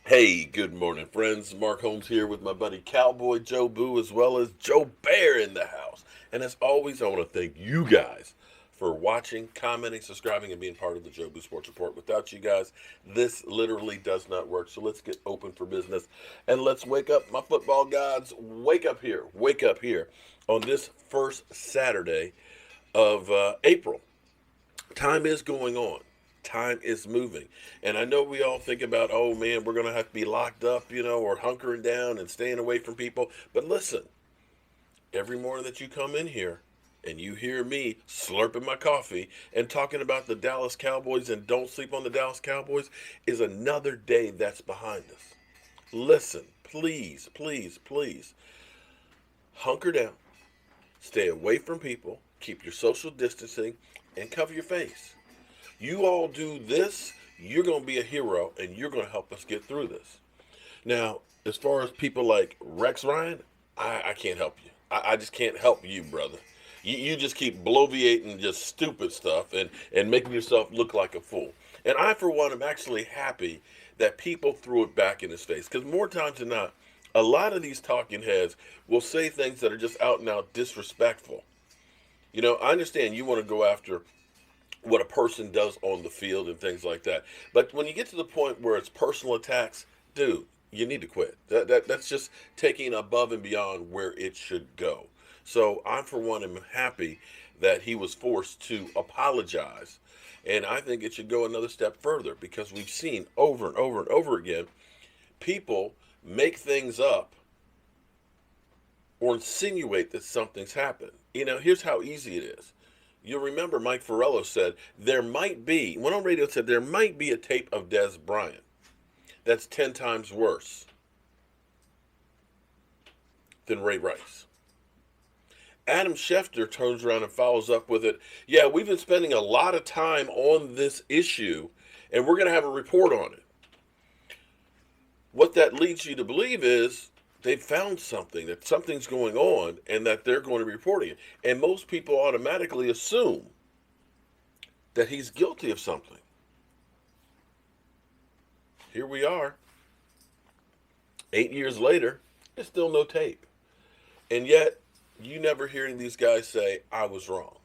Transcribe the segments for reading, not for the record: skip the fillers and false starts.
Hey, good morning, friends. Mark Holmes here with my buddy Cowboy Joe Boo, as well as Joe Bear in the house. And as always, I want to thank you guys for watching, commenting, subscribing, and being part of the Joe Boo Sports Report. Without you guys, this literally does not work. So let's get open for business and let's wake up, my football gods. Wake up here on this first Saturday of April. Time is going on. Time is moving. And I know we all think about, oh man, we're going to have to be locked up, or hunkering down and staying away from people. But listen, every morning that you come in here and you hear me slurping my coffee and talking about the Dallas Cowboys and don't sleep on the Dallas Cowboys is another day that's behind us. Listen, please, please, please, hunker down, stay away from people, keep your social distancing, and cover your face. You all do this, you're going to be a hero and you're going to help us get through this. Now, as far as people like Rex Ryan, I can't help you. I just can't help you, brother. You just keep bloviating just stupid stuff and making yourself look like a fool. And I, for one, am actually happy that people threw it back in his face. Because more times than not, a lot of these talking heads will say things that are just out and out disrespectful. I understand you want to go after what a person does on the field and things like that. But when you get to the point where it's personal attacks, dude, you need to quit. That's just taking above and beyond where it should go. So I, for one, am happy that he was forced to apologize. And I think it should go another step further because we've seen over and over and over again people make things up or insinuate that something's happened. Here's how easy it is. You'll remember Mike Farello said went on radio and said there might be a tape of Dez Bryant that's 10 times worse than Ray Rice. Adam Schefter turns around and follows up with it. Yeah, we've been spending a lot of time on this issue and we're going to have a report on it. What that leads you to believe is they've found something, that something's going on, and that they're going to be reporting it. And most people automatically assume that he's guilty of something. Here we are, 8 years later, there's still no tape. And yet, you never hearing these guys say, I was wrong.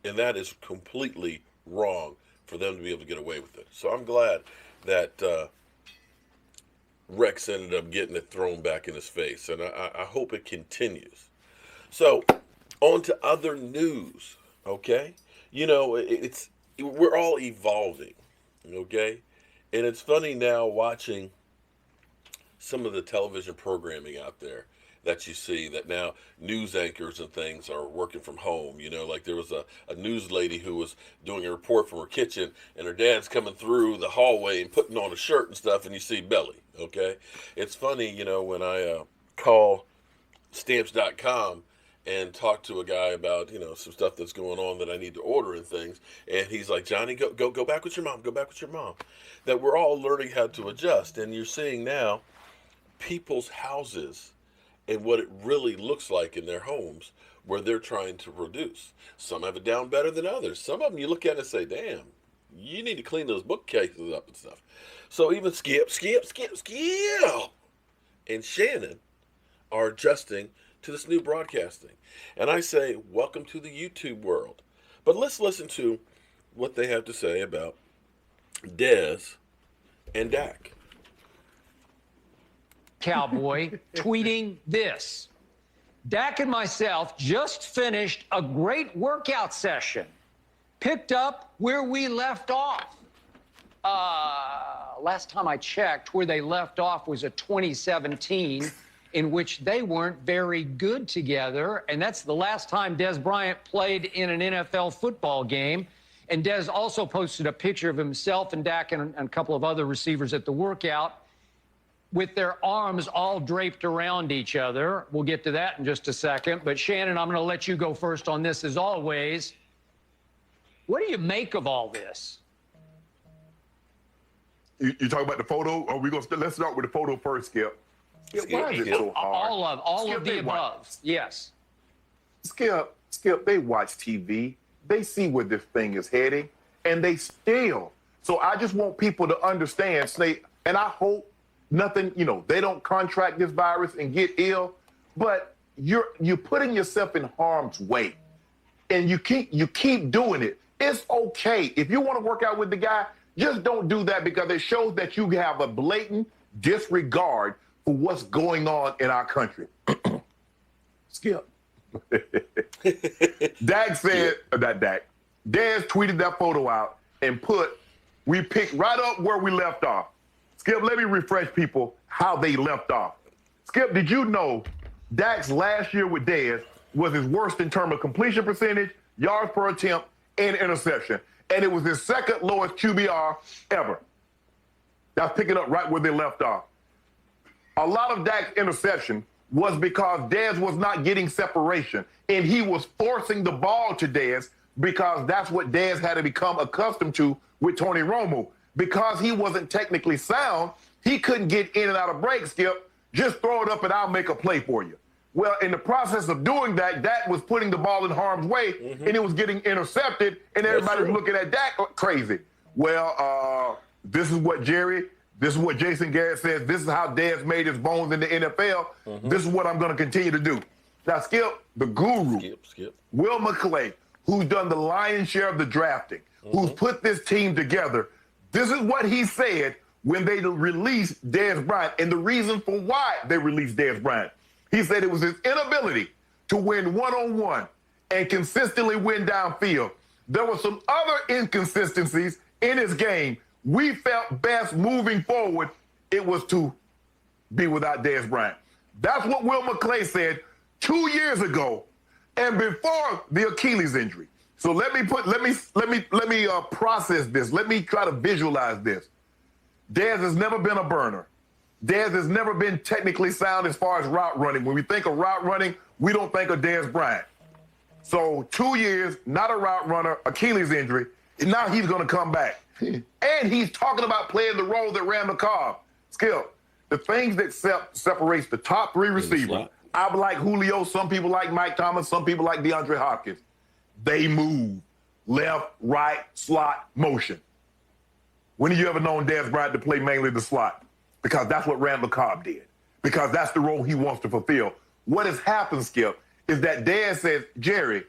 And that is completely wrong for them to be able to get away with it. So I'm glad that Rex ended up getting it thrown back in his face, and I hope it continues. So, on to other news, okay? We're all evolving, okay? And it's funny now watching some of the television programming out there that you see that now news anchors and things are working from home. Like there was a news lady who was doing a report from her kitchen and her dad's coming through the hallway and putting on a shirt and stuff and you see belly, okay? It's funny, when I call stamps.com and talk to a guy about, some stuff that's going on that I need to order and things. And he's like, Johnny, go back with your mom. Go back with your mom. That we're all learning how to adjust. And you're seeing now people's houses and what it really looks like in their homes where they're trying to reduce. Some have it down better than others. Some of them you look at and say, damn, you need to clean those bookcases up and stuff. So even Skip, and Shannon are adjusting to this new broadcasting. And I say, welcome to the YouTube world. But let's listen to what they have to say about Dez and Dak. Cowboy tweeting this. Dak and myself just finished a great workout session. Picked up where we left off. Last time I checked, where they left off was a 2017 in which they weren't very good together. And that's the last time Dez Bryant played in an NFL football game. And Dez also posted a picture of himself and Dak and a couple of other receivers at the workout with their arms all draped around each other. We'll get to that in just a second. But Shannon, I'm going to let you go first on this as always. What do you make of all this? You talking about the photo? Or let's start with the photo first, Skip. Why is it so hard? All of the above. Yes. Skip, they watch TV. They see where this thing is heading, and they still. So I just want people to understand, Snake, and I hope nothing, they don't contract this virus and get ill, but you're putting yourself in harm's way. And you keep doing it. It's okay. If you want to work out with the guy, just don't do that, because it shows that you have a blatant disregard for what's going on in our country. Skip. Dak said, not Dak, Dez tweeted that photo out and we picked right up where we left off. Skip, let me refresh people how they left off. Skip, did you know Dak's last year with Dez was his worst in terms of completion percentage, yards per attempt, and interception? And it was his second lowest QBR ever. That's picking up right where they left off. A lot of Dak's interception was because Dez was not getting separation, and he was forcing the ball to Dez because that's what Dez had to become accustomed to with Tony Romo. Because he wasn't technically sound, he couldn't get in and out of breaks, Skip. Just throw it up and I'll make a play for you. Well, in the process of doing that, Dak was putting the ball in harm's way, and it was getting intercepted, and everybody was looking at Dak crazy. Well, this is what Jason Garrett says. This is how Dez made his bones in the NFL. This is what I'm going to continue to do. Now, Skip, the guru, Will McClay, who's done the lion's share of the drafting, who's put this team together, this is what he said when they released Dez Bryant, and the reason for why they released Dez Bryant. He said it was his inability to win one-on-one and consistently win downfield. There were some other inconsistencies in his game. We felt best moving forward, it was to be without Dez Bryant. That's what Will McClay said 2 years ago, and before the Achilles injury. So let me process this. Let me try to visualize this. Dez has never been a burner. Dez has never been technically sound as far as route running. When we think of route running, we don't think of Dez Bryant. So 2 years, not a route runner, Achilles injury, and now he's going to come back. And he's talking about playing the role that Randall Cobb. Skip, the things that separates the top three receivers, I like Julio, some people like Mike Thomas, some people like DeAndre Hopkins. They move left, right, slot, motion. When have you ever known Dez Bryant to play mainly the slot? Because that's what Randall Cobb did. Because that's the role he wants to fulfill. What has happened, Skip, is that Dez says, Jerry,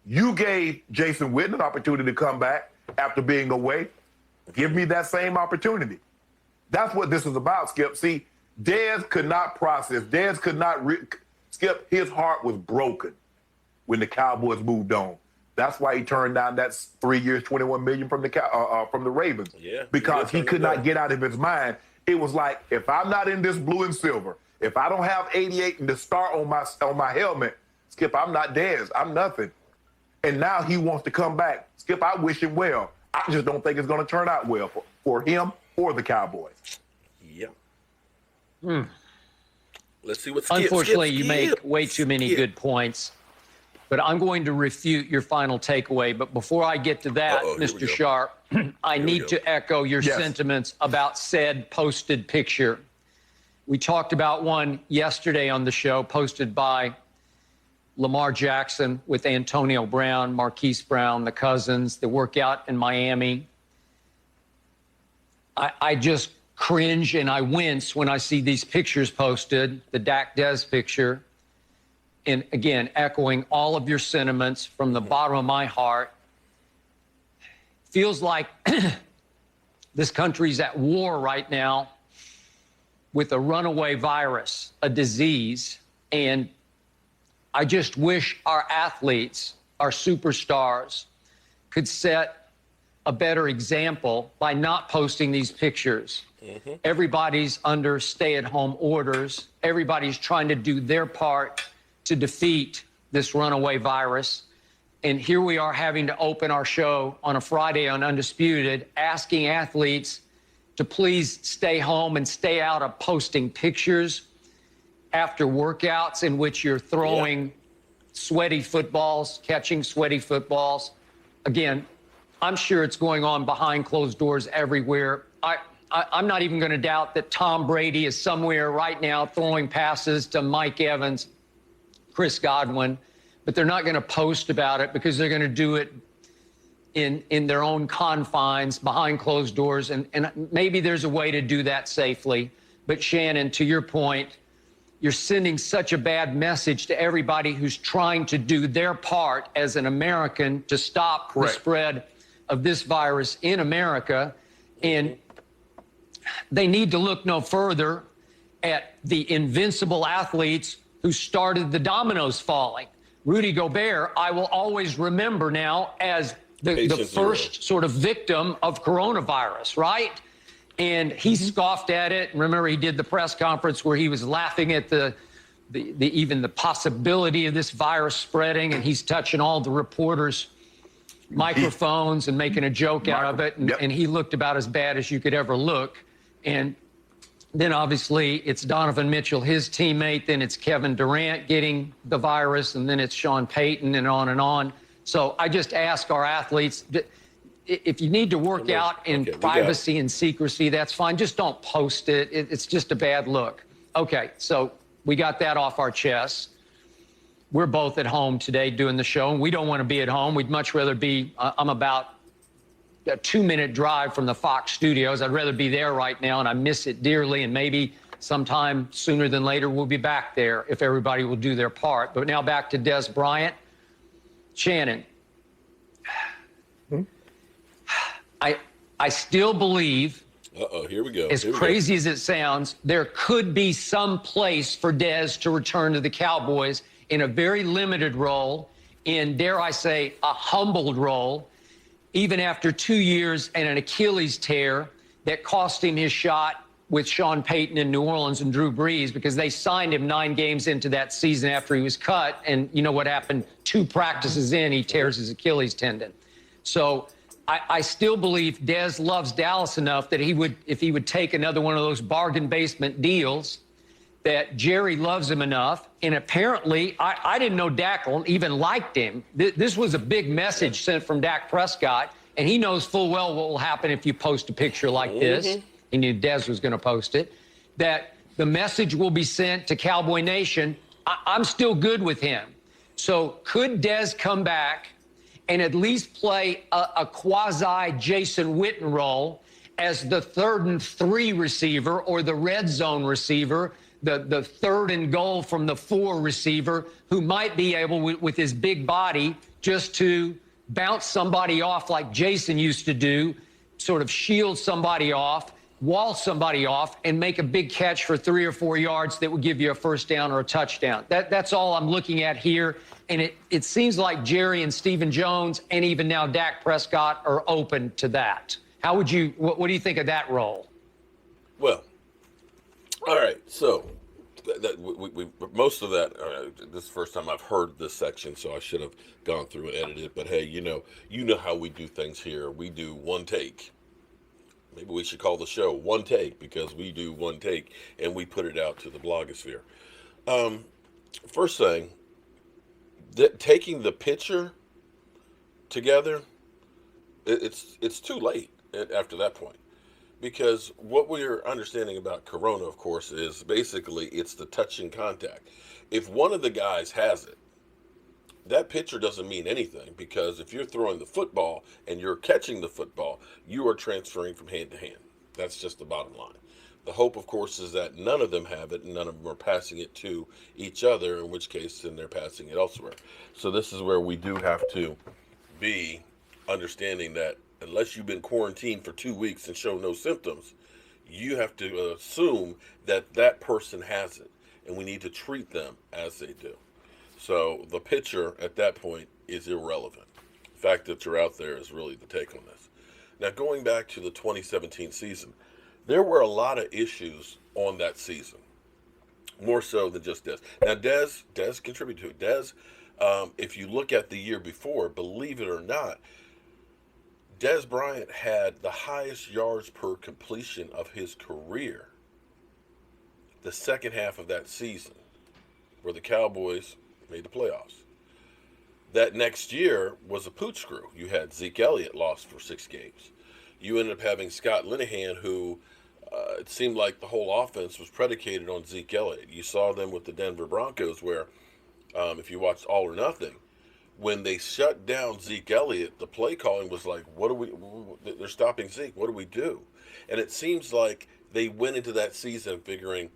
you gave Jason Witten an opportunity to come back after being away. Give me that same opportunity. That's what this is about, Skip. See, Dez could not process. Dez could not, Skip, his heart was broken when the Cowboys moved on. That's why he turned down that 3 years, $21 million from the Ravens. Yeah, because he could not get out of his mind. It was like, if I'm not in this blue and silver, if I don't have 88 and the star on my helmet, Skip, I'm not Dez. I'm nothing. And now he wants to come back. Skip, I wish him well. I just don't think it's going to turn out well for him or the Cowboys. Yeah. Let's see what Skip. Unfortunately, you make way too many good points. But I'm going to refute your final takeaway. But before I get to that, Mr. Sharp, I need to echo your sentiments about said posted picture. We talked about one yesterday on the show posted by Lamar Jackson with Antonio Brown, Marquise Brown, the cousins, the workout in Miami. I just cringe and I wince when I see these pictures posted, the Dak Dez picture. And again, echoing all of your sentiments from the bottom of my heart. Feels like this country's at war right now with a runaway virus, a disease. And I just wish our athletes, our superstars, could set a better example by not posting these pictures. Everybody's under stay-at-home orders. Everybody's trying to do their part to defeat this runaway virus. And here we are having to open our show on a Friday on Undisputed, asking athletes to please stay home and stay out of posting pictures after workouts in which you're throwing sweaty footballs, catching sweaty footballs. Again, I'm sure it's going on behind closed doors everywhere. I'm not even going to doubt that Tom Brady is somewhere right now throwing passes to Mike Evans, Chris Godwin, but they're not going to post about it because they're going to do it in their own confines, behind closed doors. And maybe there's a way to do that safely. But Shannon, to your point, you're sending such a bad message to everybody who's trying to do their part as an American to stop the spread of this virus in America. And they need to look no further at the invincible athletes who started the dominoes falling. Rudy Gobert, I will always remember now as the first sort of victim of coronavirus, right? And he scoffed at it. Remember, he did the press conference where he was laughing at even the possibility of this virus spreading, and he's touching all the reporters' microphones and making a joke out of it. And he looked about as bad as you could ever look. And then obviously it's Donovan Mitchell, his teammate. Then it's Kevin Durant getting the virus, and then it's Sean Payton, and on and on. So I just ask our athletes, if you need to work out in privacy and secrecy, that's fine. Just don't post it. It's just a bad look. Okay, so we got that off our chests. We're both at home today doing the show, and we don't want to be at home. We'd much rather be, I'm about a 2-minute drive from the Fox studios. I'd rather be there right now, and I miss it dearly, and maybe sometime sooner than later we'll be back there if everybody will do their part. But now back to Des Bryant. Shannon, I still believe, here we go. As crazy as it sounds, there could be some place for Dez to return to the Cowboys in a very limited role, in, dare I say, a humbled role, even after 2 years and an Achilles tear that cost him his shot with Sean Payton in New Orleans and Drew Brees, because they signed him 9 games into that season after he was cut. And you know what happened? 2 practices in, he tears his Achilles tendon. So I still believe Dez loves Dallas enough that if he would take another one of those bargain basement deals, that Jerry loves him enough. And apparently, I didn't know Dak even liked him. This was a big message sent from Dak Prescott, and he knows full well what will happen if you post a picture like this. He knew Dez was going to post it. That the message will be sent to Cowboy Nation. I'm still good with him. So could Dez come back and at least play a quasi Jason Witten role as the 3rd and 3 receiver, or the red zone receiver, the 3rd and goal from the 4 receiver, who might be able, with his big body, just to bounce somebody off like Jason used to do, sort of shield somebody off, wall somebody off, and make a big catch for 3 or 4 yards that would give you a first down or a touchdown. That's all I'm looking at here. And it seems like Jerry and Stephen Jones, and even now Dak Prescott, are open to that. What do you think of that role? Well, all right. So most of that, this is the first time I've heard this section, so I should have gone through and edited it. But hey, you know how we do things here. We do one take. Maybe we should call the show One Take, because we do one take and we put it out to the blogosphere. First thing, taking the picture together, it's too late after that point. Because what we're understanding about Corona, of course, is basically it's the touching contact. If one of the guys has it, that picture doesn't mean anything, because if you're throwing the football and you're catching the football, you are transferring from hand to hand. That's just the bottom line. The hope, of course, is that none of them have it and none of them are passing it to each other, in which case then they're passing it elsewhere. So this is where we do have to be understanding that unless you've been quarantined for 2 weeks and show no symptoms, you have to assume that that person has it, and we need to treat them as they do. So the picture at that point is irrelevant. The fact that you're out there is really the take on this. Now, going back to the 2017 season, there were a lot of issues on that season, more so than just Dez. Now, Dez contributed to it. Dez, if you look at the year before, believe it or not, Dez Bryant had the highest yards per completion of his career the second half of that season, where the Cowboys made the playoffs. That next year was a pooch screw. You had Zeke Elliott lost for 6 games. You ended up having Scott Linehan, who it seemed like the whole offense was predicated on Zeke Elliott. You saw them with the Denver Broncos, where if you watched All or Nothing, when they shut down Zeke Elliott, the play calling was like, they're stopping Zeke, what do we do? And it seems like they went into that season figuring,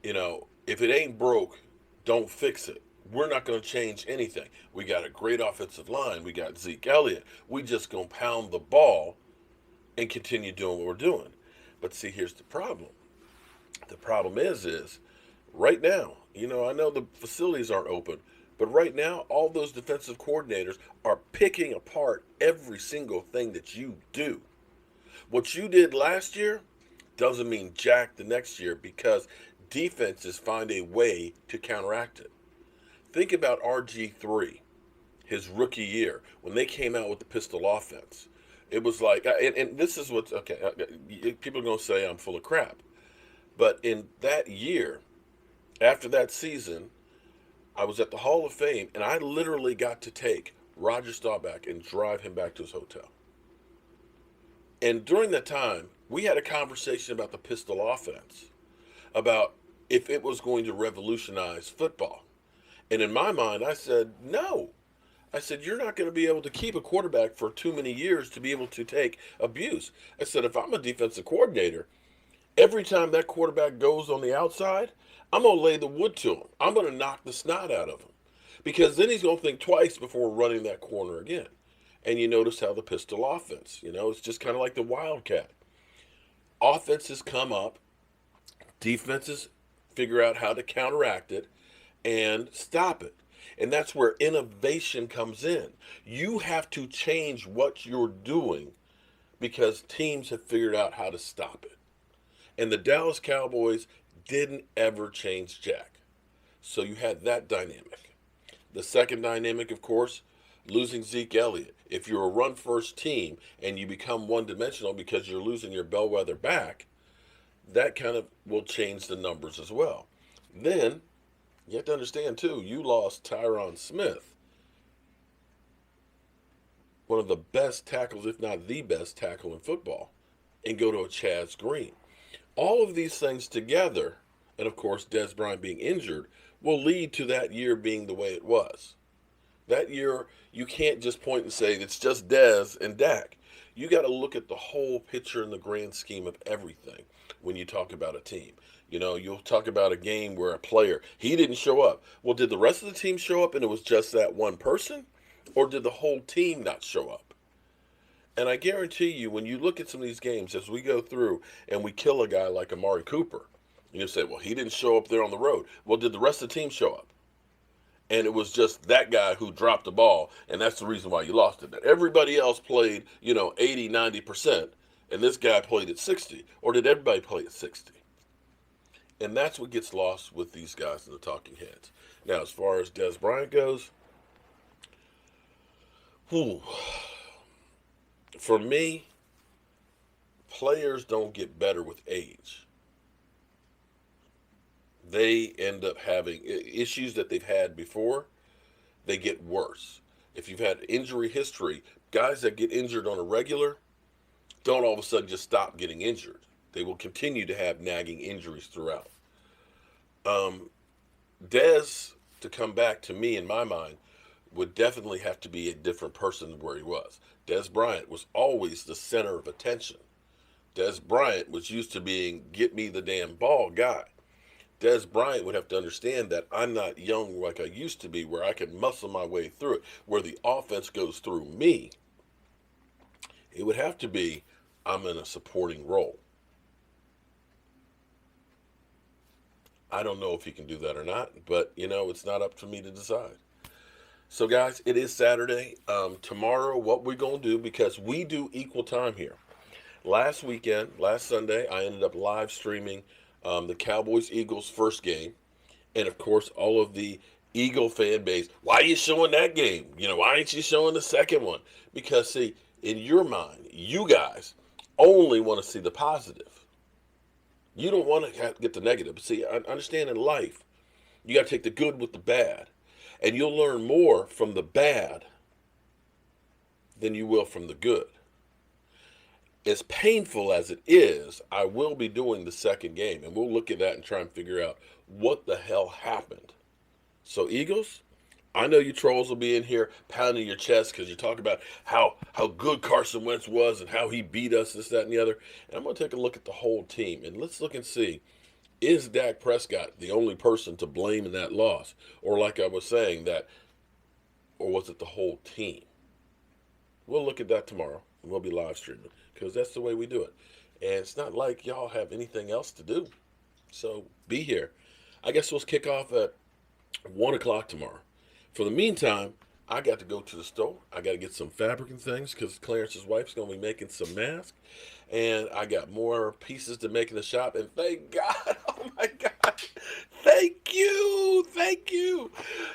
if it ain't broke, don't fix it. We're not going to change anything. We got a great offensive line. We got Zeke Elliott. We just going to pound the ball and continue doing what we're doing. But see, here's the problem. The problem is right now, I know the facilities aren't open, but right now, all those defensive coordinators are picking apart every single thing that you do. What you did last year doesn't mean jack the next year, because defenses find a way to counteract it. Think about RG3, his rookie year, when they came out with the pistol offense. It was like, and this is what's, okay, people are going to say I'm full of crap. But in that year, after that season, I was at the Hall of Fame, and I literally got to take Roger Staubach and drive him back to his hotel. And during that time, we had a conversation about the pistol offense, about if it was going to revolutionize football. And in my mind, I said, no. I said, you're not going to be able to keep a quarterback for too many years to be able to take abuse. I said, if I'm a defensive coordinator, every time that quarterback goes on the outside, I'm going to lay the wood to him. I'm going to knock the snot out of him, because then he's going to think twice before running that corner again. And you notice how the pistol offense, it's just kind of like the Wildcat. Offenses come up, defenses figure out how to counteract it and stop it. And that's where innovation comes in. You have to change what you're doing because teams have figured out how to stop it. And the Dallas Cowboys didn't ever change jack. So you had that dynamic. The second dynamic, of course, losing Zeke Elliott. If you're a run-first team and you become one-dimensional because you're losing your bellwether back, that kind of will change the numbers as well. Then, you have to understand, too, you lost Tyron Smith, one of the best tackles, if not the best tackle in football, and go to a Chaz Green. All of these things together, and of course Dez Bryant being injured, will lead to that year being the way it was. That year, you can't just point and say it's just Dez and Dak. You got to look at the whole picture in the grand scheme of everything when you talk about a team. You'll talk about a game where a player, he didn't show up. Well, did the rest of the team show up and it was just that one person? Or did the whole team not show up? And I guarantee you, when you look at some of these games, as we go through and we kill a guy like Amari Cooper, you say, well, he didn't show up there on the road. Well, did the rest of the team show up? And it was just that guy who dropped the ball, and that's the reason why you lost it. Everybody else played, 80, 90%, and this guy played at 60. Or did everybody play at 60? And that's what gets lost with these guys in the talking heads. Now, as far as Dez Bryant goes, for me, players don't get better with age. They end up having issues that they've had before, they get worse. If you've had injury history, guys that get injured on a regular don't all of a sudden just stop getting injured. They will continue to have nagging injuries throughout. Dez, to come back to me in my mind, would definitely have to be a different person than where he was. Dez Bryant was always the center of attention. Dez Bryant was used to being get me the damn ball guy. Dez Bryant would have to understand that I'm not young like I used to be, where I can muscle my way through it, where the offense goes through me. It would have to be I'm in a supporting role. I don't know if he can do that or not, but, it's not up to me to decide. So, guys, it is Saturday. Tomorrow, what we're going to do, because we do equal time here. Last Sunday, I ended up live streaming the Cowboys-Eagles first game. And, of course, all of the Eagle fan base, why are you showing that game? Why aren't you showing the second one? Because, see, in your mind, you guys only want to see the positive. You don't want to get the negative. But see, I understand in life, you got to take the good with the bad. And you'll learn more from the bad than you will from the good. As painful as it is, I will be doing the second game. And we'll look at that and try and figure out what the hell happened. So, Eagles, I know you trolls will be in here pounding your chest because you talk about how good Carson Wentz was and how he beat us, this, that, and the other. And I'm going to take a look at the whole team, and let's look and see, is Dak Prescott the only person to blame in that loss? Or like I was saying, or was it the whole team? We'll look at that tomorrow, and we'll be live streaming because that's the way we do it. And it's not like y'all have anything else to do. So be here. I guess we'll kick off at 1 o'clock tomorrow. For the meantime, I got to go to the store. I got to get some fabric and things because Clarence's wife's going to be making some masks. And I got more pieces to make in the shop. And thank God, oh my God, thank you.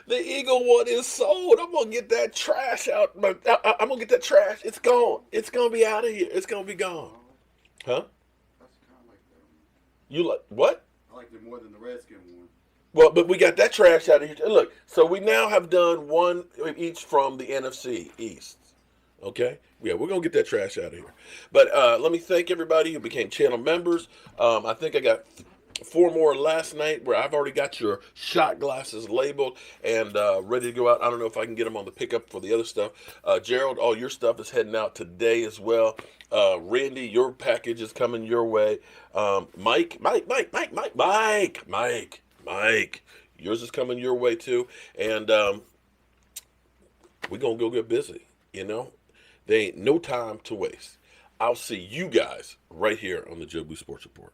The Eagle one is sold. I'm going to get that trash out. I'm going to get that trash. It's gone. It's going to be out of here. It's going to be gone. Huh? That's kind of like that. You like, what? I liked it more than the Redskin one. Well, but we got that trash out of here. Look, so we now have done one each from the NFC East. Okay? Yeah, we're going to get that trash out of here. But let me thank everybody who became channel members. I think I got 4 more last night where I've already got your shot glasses labeled and ready to go out. I don't know if I can get them on the pickup for the other stuff. Gerald, all your stuff is heading out today as well. Randy, your package is coming your way. Mike, yours is coming your way too. And we're going to go get busy, you know. There ain't no time to waste. I'll see you guys right here on the Joe Boo Sports Report.